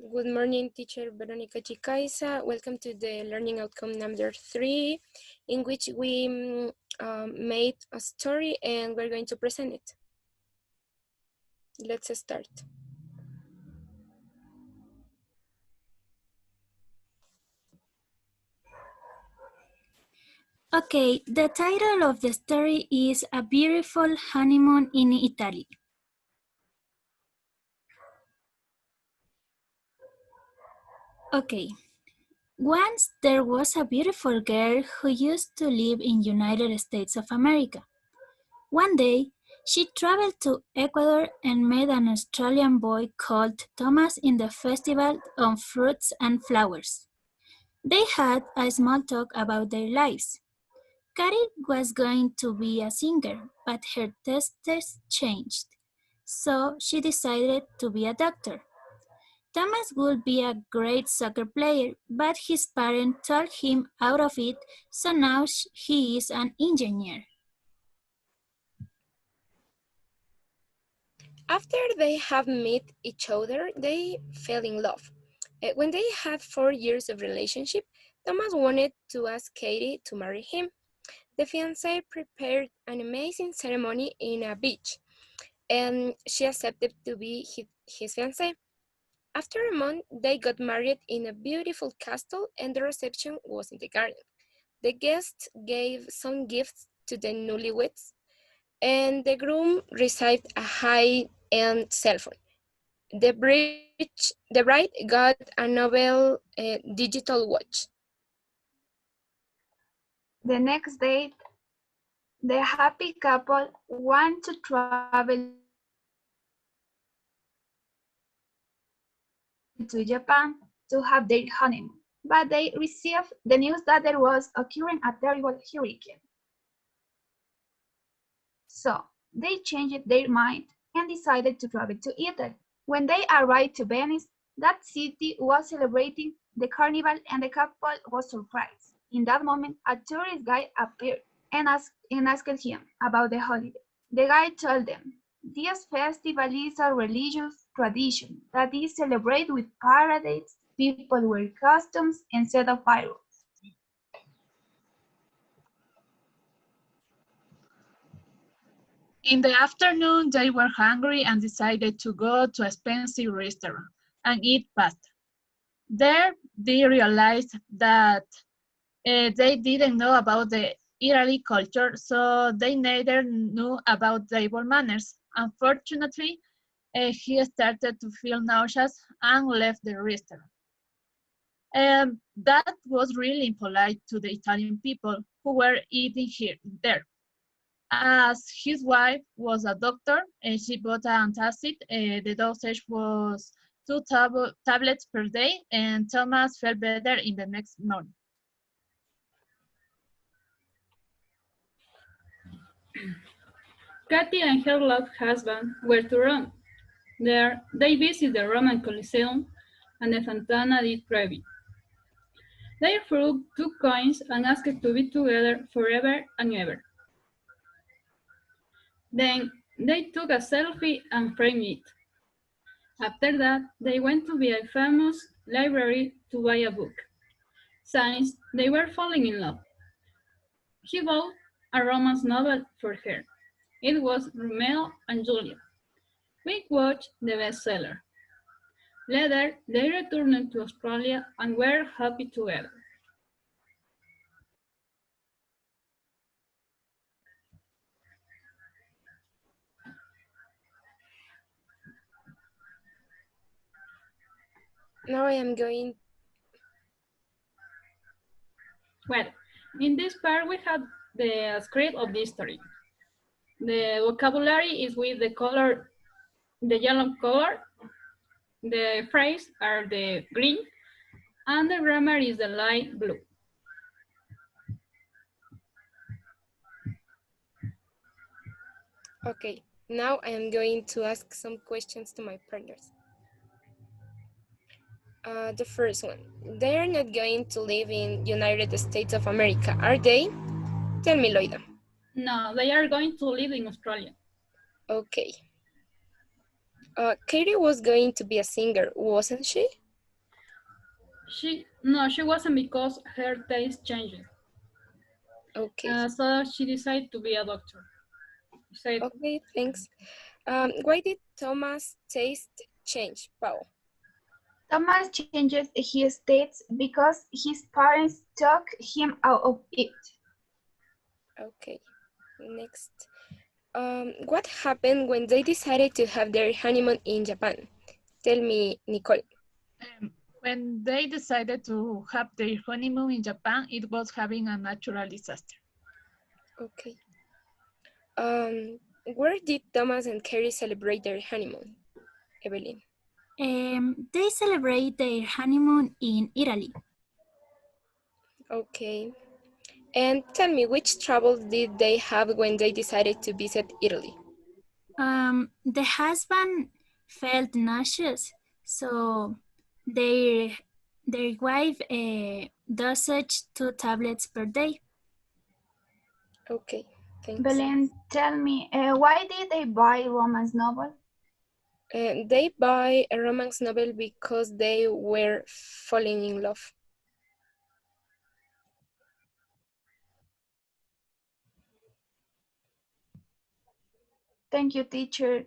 Good morning, teacher Veronica Chicaiza. Welcome to the learning outcome number 3, in which we made a story and we're going to present it. Let's start. Okay, the title of the story is A Beautiful Honeymoon in Italy. Okay, once there was a beautiful girl who used to live in United States of America. One day, she traveled to Ecuador and met an Australian boy called Thomas in the festival on fruits and flowers. They had a small talk about their lives. Carrie was going to be a singer, but her tastes changed, so she decided to be a doctor. Thomas would be a great soccer player, but his parents talked him out of it, so now he is an engineer. After they have met each other, they fell in love. When they had 4 years of relationship, Thomas wanted to ask Katie to marry him. The fiancé prepared an amazing ceremony in a beach, and she accepted to be his fiancé. After a month, they got married in a beautiful castle, and the reception was in the garden. The guests gave some gifts to the newlyweds, and the groom received a high-end cell phone. The bride got a novel digital watch. The next day, the happy couple went to travel to Japan to have their honeymoon, but they received the news that there was occurring a terrible hurricane. So they changed their mind and decided to travel to Italy. When they arrived to Venice, that city was celebrating the carnival and the couple was surprised. In that moment, a tourist guide appeared and asked him about the holiday. The guide told them, "This festival is a religious tradition that is celebrated with parades, people wear costumes instead of fireworks." In the afternoon, they were hungry and decided to go to an expensive restaurant and eat pasta. There, they realized that they didn't know about the Italy culture, so they neither knew about table manners. Unfortunately, he started to feel nauseous and left the restaurant. That was really impolite to the Italian people who were eating there. As his wife was a doctor, she bought an antacid. The dosage was 2 tablets per day, and Thomas felt better in the next morning. Katy and her loved husband were to Rome. There, they visited the Roman Colosseum and the Fontana di Trevi. They threw 2 coins and asked to be together forever and ever. Then they took a selfie and framed it. After that, they went to a famous library to buy a book. Since they were falling in love, he bought a romance novel for her. It was Romeo and Juliet. We watched the bestseller. Later, they returned to Australia and were happy together. Now I am going. Well, in this part, we have the script of the story. The vocabulary is with the color, the yellow color. The phrase are the green, and the grammar is the light blue. Okay, now I am going to ask some questions to my partners. The first one, they're not going to live in United States of America, are they? Tell me, Loida. No, they are going to live in Australia. Okay. Katie was going to be a singer, wasn't she? She wasn't because her taste changed. Okay. So she decided to be a doctor. Said, Okay, thanks. Why did Thomas' taste change, Pau? Thomas changes his states because his parents took him out of it. Okay, next. What happened when they decided to have their honeymoon in Japan? Tell me, Nicole. When they decided to have their honeymoon in Japan, it was having a natural disaster. Okay. Where did Thomas and Carrie celebrate their honeymoon? Evelyn. They celebrate their honeymoon in Italy. Okay. And tell me, which trouble did they have when they decided to visit Italy? The husband felt nauseous, so their their wife dosaged 2 tablets per day. Okay, thanks. Belen, tell me, why did they buy romance novel? They buy a romance novel because they were falling in love. Thank you, teacher.